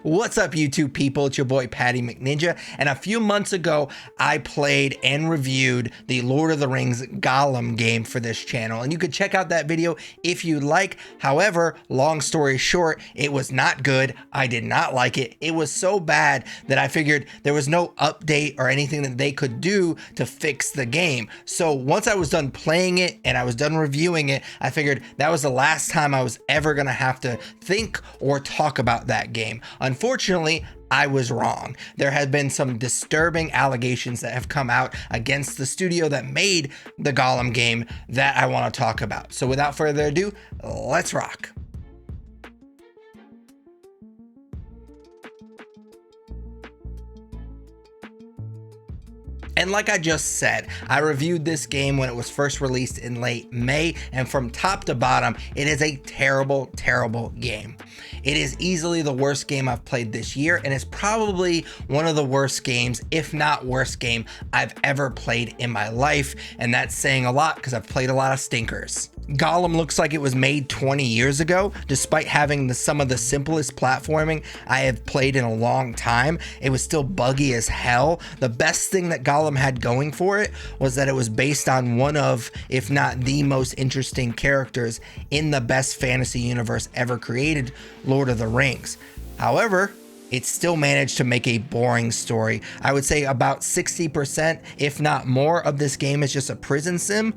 What's up, YouTube people? It's your boy Patty McNinja, and a few months ago I played and reviewed the Lord of the Rings Gollum game for this channel, and you could check out that video if you'd like. However, long story short, it was not good. I did not like it. It was so bad that I figured there was no update or anything that they could do to fix the game. So once I was done playing it and I was done reviewing it, I figured that was the last time I was ever gonna have to think or talk about that game. Unfortunately, I was wrong. There have been some disturbing allegations that have come out against the studio that made the Gollum game that I want to talk about. So without further ado, let's rock. And like I just said, I reviewed this game when it was first released in late May, and from top to bottom, it is a terrible, terrible game. It is easily the worst game I've played this year, and it's probably one of the worst games, if not worst game, I've ever played in my life, and that's saying a lot because I've played a lot of stinkers. Gollum looks like it was made 20 years ago, despite having some of the simplest platforming I have played in a long time. It was still buggy as hell. The best thing that Gollum had going for it was that it was based on one of, if not the most interesting characters in the best fantasy universe ever created, Lord of the Rings. However, it still managed to make a boring story. I would say about 60%, if not more, of this game is just a prison sim.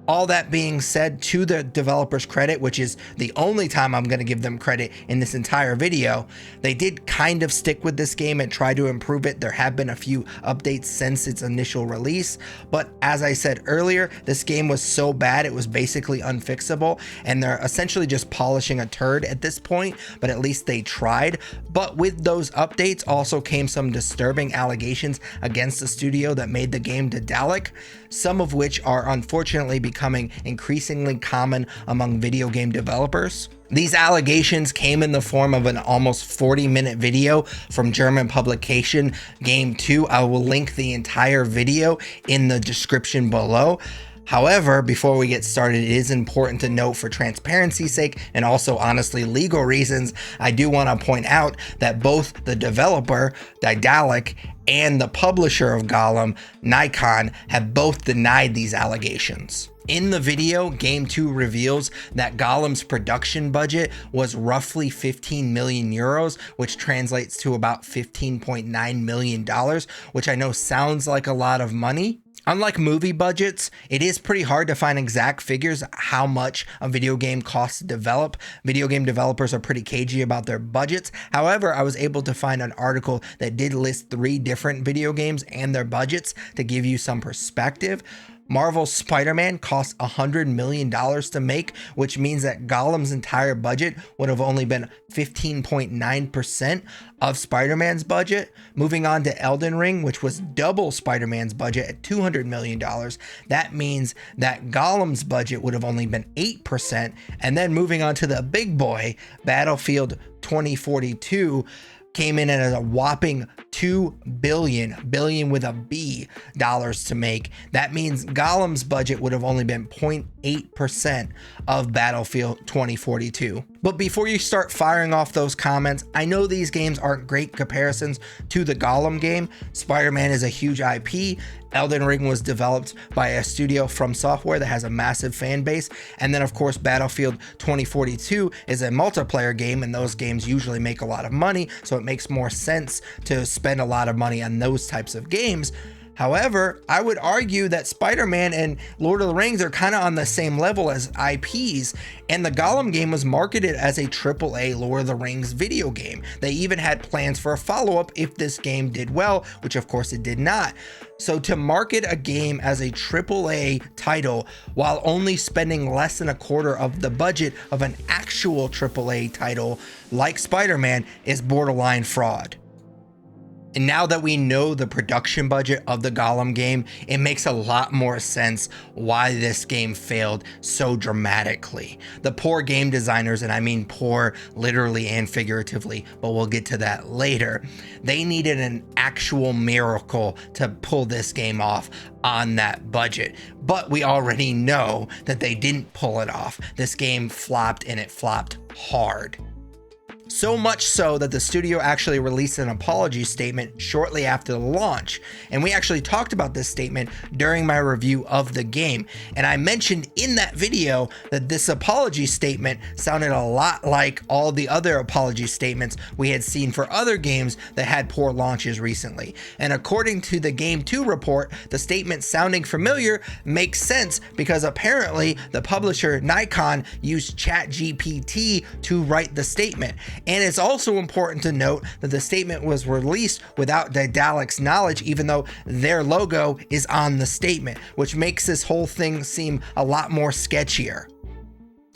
All that being said, to the developers' credit, which is the only time I'm going to give them credit in this entire video, they did kind of stick with this game and try to improve it. There have been a few updates since its initial release, but as I said earlier, this game was so bad it was basically unfixable, and they're essentially just polishing a turd at this point, but at least they tried. But with those updates also came some disturbing allegations against the studio that made the game Daedalic, some of which are unfortunately becoming increasingly common among video game developers. These allegations came in the form of an almost 40-minute video from German publication Game 2. I will link the entire video in the description below. However, before we get started, it is important to note, for transparency's sake and also honestly legal reasons, I do want to point out that both the developer, Daedalic, and the publisher of Gollum, Nikon, have both denied these allegations. In the video, Game 2 reveals that Gollum's production budget was roughly 15 million euros, which translates to about $15.9 million, which I know sounds like a lot of money. Unlike movie budgets, it is pretty hard to find exact figures how much a video game costs to develop. Video game developers are pretty cagey about their budgets. However, I was able to find an article that did list 3 different video games and their budgets to give you some perspective. Marvel's Spider-Man cost $100 million to make, which means that Gollum's entire budget would have only been 15.9% of Spider-Man's budget. Moving on to Elden Ring, which was double Spider-Man's budget at $200 million. That means that Gollum's budget would have only been 8%. And then moving on to the big boy, Battlefield 2042, came in at a whopping $2 billion with a B dollars to make. That means Gollum's budget would have only been 0.8% of Battlefield 2042. But before you start firing off those comments, I know these games aren't great comparisons to the Gollum game. Spider-Man is a huge IP. Elden Ring was developed by a studio From Software that has a massive fan base. And then of course, Battlefield 2042 is a multiplayer game, and those games usually make a lot of money, so it makes more sense to spend a lot of money on those types of games. However, I would argue that Spider-Man and Lord of the Rings are kind of on the same level as IPs, and the Gollum game was marketed as a AAA Lord of the Rings video game. They even had plans for a follow-up if this game did well, which of course it did not. So to market a game as a AAA title while only spending less than a quarter of the budget of an actual AAA title like Spider-Man is borderline fraud. And now that we know the production budget of the Gollum game, it makes a lot more sense why this game failed so dramatically. The poor game designers, and I mean poor literally and figuratively, but we'll get to that later, they needed an actual miracle to pull this game off on that budget. But we already know that they didn't pull it off. This game flopped, and it flopped hard. So much so that the studio actually released an apology statement shortly after the launch. And we actually talked about this statement during my review of the game. And I mentioned in that video that this apology statement sounded a lot like all the other apology statements we had seen for other games that had poor launches recently. And according to the Game 2 report, the statement sounding familiar makes sense because apparently the publisher Nikon used ChatGPT to write the statement. And it's also important to note that the statement was released without Daedalic's knowledge, even though their logo is on the statement, which makes this whole thing seem a lot more sketchier.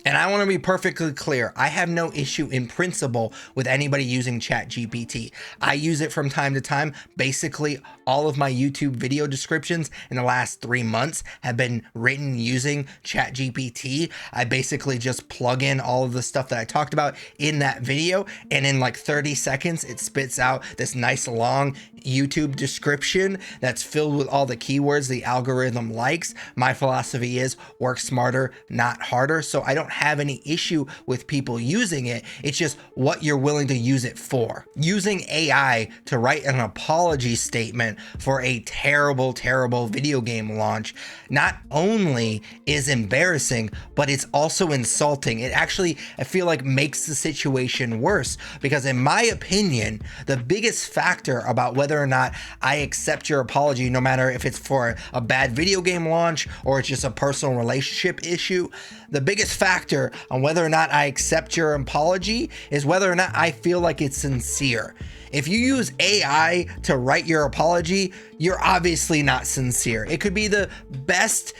And I want to be perfectly clear, I have no issue in principle with anybody using ChatGPT. I use it from time to time. Basically, all of my YouTube video descriptions in the last 3 months have been written using ChatGPT. I basically just plug in all of the stuff that I talked about in that video, and in like 30 seconds, it spits out this nice long YouTube description that's filled with all the keywords the algorithm likes. My philosophy is work smarter, not harder. So I don't have any issue with people using it. It's just what you're willing to use it for. Using AI to write an apology statement for a terrible, terrible video game launch not only is embarrassing, but it's also insulting. It actually, I feel like, makes the situation worse, because in my opinion, the biggest factor about whether or not I accept your apology, no matter if it's for a bad video game launch or it's just a personal relationship issue, the biggest factor on whether or not I accept your apology is whether or not I feel like it's sincere. If you use AI to write your apology, you're obviously not sincere. It could be the best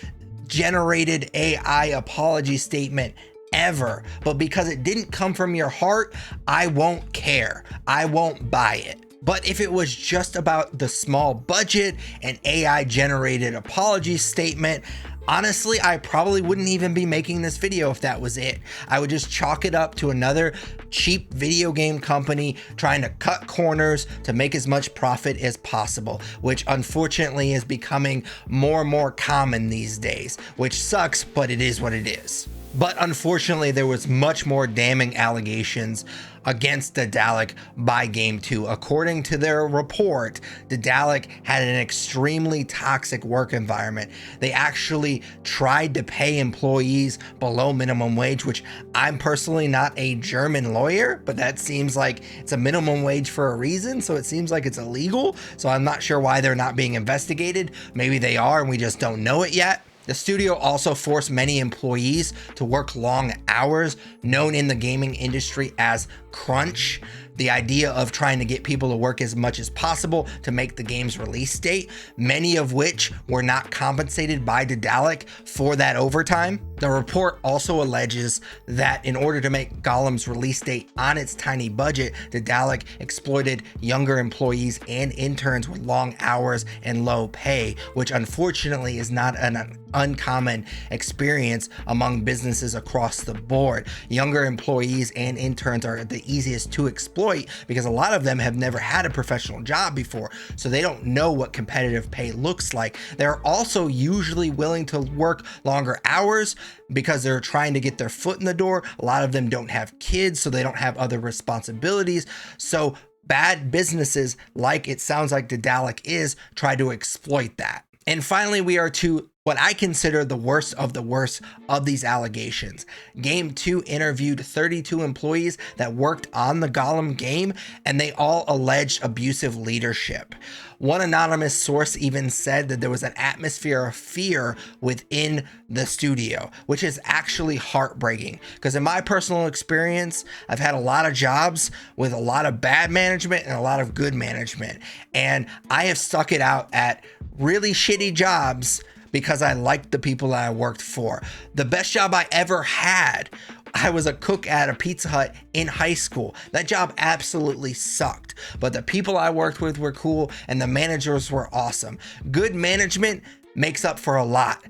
generated AI apology statement ever, but because it didn't come from your heart, I won't care. I won't buy it. But if it was just about the small budget and AI generated apology statement, honestly, I probably wouldn't even be making this video if that was it. I would just chalk it up to another cheap video game company trying to cut corners to make as much profit as possible, which unfortunately is becoming more and more common these days, which sucks, but it is what it is. But unfortunately, there was much more damning allegations against Daedalic by Game 2. According to their report, Daedalic had an extremely toxic work environment. They actually tried to pay employees below minimum wage, which I'm personally not a German lawyer, but that seems like it's a minimum wage for a reason, so it seems like it's illegal. So I'm not sure why they're not being investigated. Maybe they are and we just don't know it yet. The studio also forced many employees to work long hours, known in the gaming industry as crunch. The idea of trying to get people to work as much as possible to make the game's release date, many of which were not compensated by Daedalic for that overtime. The report also alleges that in order to make Golem's release date on its tiny budget, Daedalic exploited younger employees and interns with long hours and low pay, which unfortunately is not an uncommon experience among businesses across the board. Younger employees and interns are the easiest to exploit because a lot of them have never had a professional job before, so they don't know what competitive pay looks like. They're also usually willing to work longer hours because they're trying to get their foot in the door. A lot of them don't have kids, so they don't have other responsibilities. So bad businesses, like it sounds like Daedalic is, try to exploit that. And finally, we are to what I consider the worst of these allegations. Game 2 interviewed 32 employees that worked on the Golem game, and they all alleged abusive leadership. One anonymous source even said that there was an atmosphere of fear within the studio, which is actually heartbreaking. Because in my personal experience, I've had a lot of jobs with a lot of bad management and a lot of good management. And I have stuck it out at really shitty jobs because I liked the people that I worked for. The best job I ever had, I was a cook at a Pizza Hut in high school. That job absolutely sucked, but the people I worked with were cool and the managers were awesome. Good management makes up for a lot.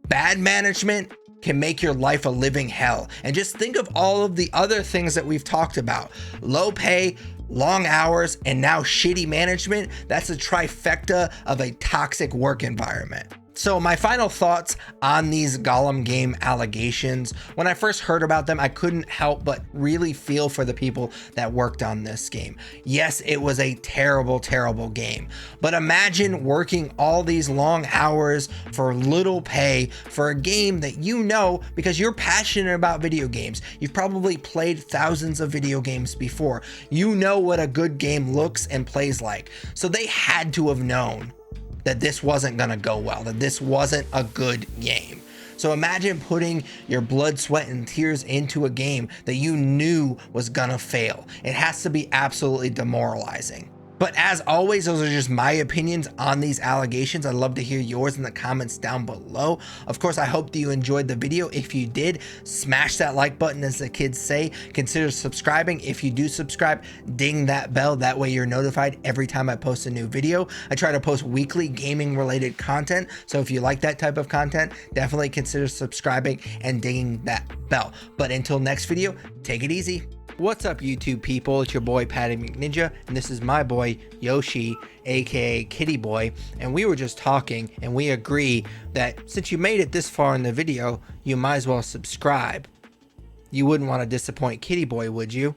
Bad management can make your life a living hell. And just think of all of the other things that we've talked about. Low pay, long hours, and now shitty management. That's a trifecta of a toxic work environment. So my final thoughts on these Gollum game allegations. When I first heard about them, I couldn't help but really feel for the people that worked on this game. Yes, it was a terrible, terrible game, but imagine working all these long hours for little pay for a game that you know, because you're passionate about video games. You've probably played thousands of video games before. You know what a good game looks and plays like. So they had to have known that this wasn't gonna go well, that this wasn't a good game. So imagine putting your blood, sweat, and tears into a game that you knew was gonna fail. It has to be absolutely demoralizing. But as always, those are just my opinions on these allegations. I'd love to hear yours in the comments down below. Of course, I hope that you enjoyed the video. If you did, smash that like button, as the kids say. Consider subscribing. If you do subscribe, ding that bell. That way you're notified every time I post a new video. I try to post weekly gaming related content. So if you like that type of content, definitely consider subscribing and dinging that bell. But until next video, take it easy. What's up, YouTube people? It's your boy Patty McNinja, and this is my boy Yoshi, aka Kitty Boy, and we were just talking and we agree that since you made it this far in the video, you might as well subscribe. You wouldn't want to disappoint Kitty Boy, would you?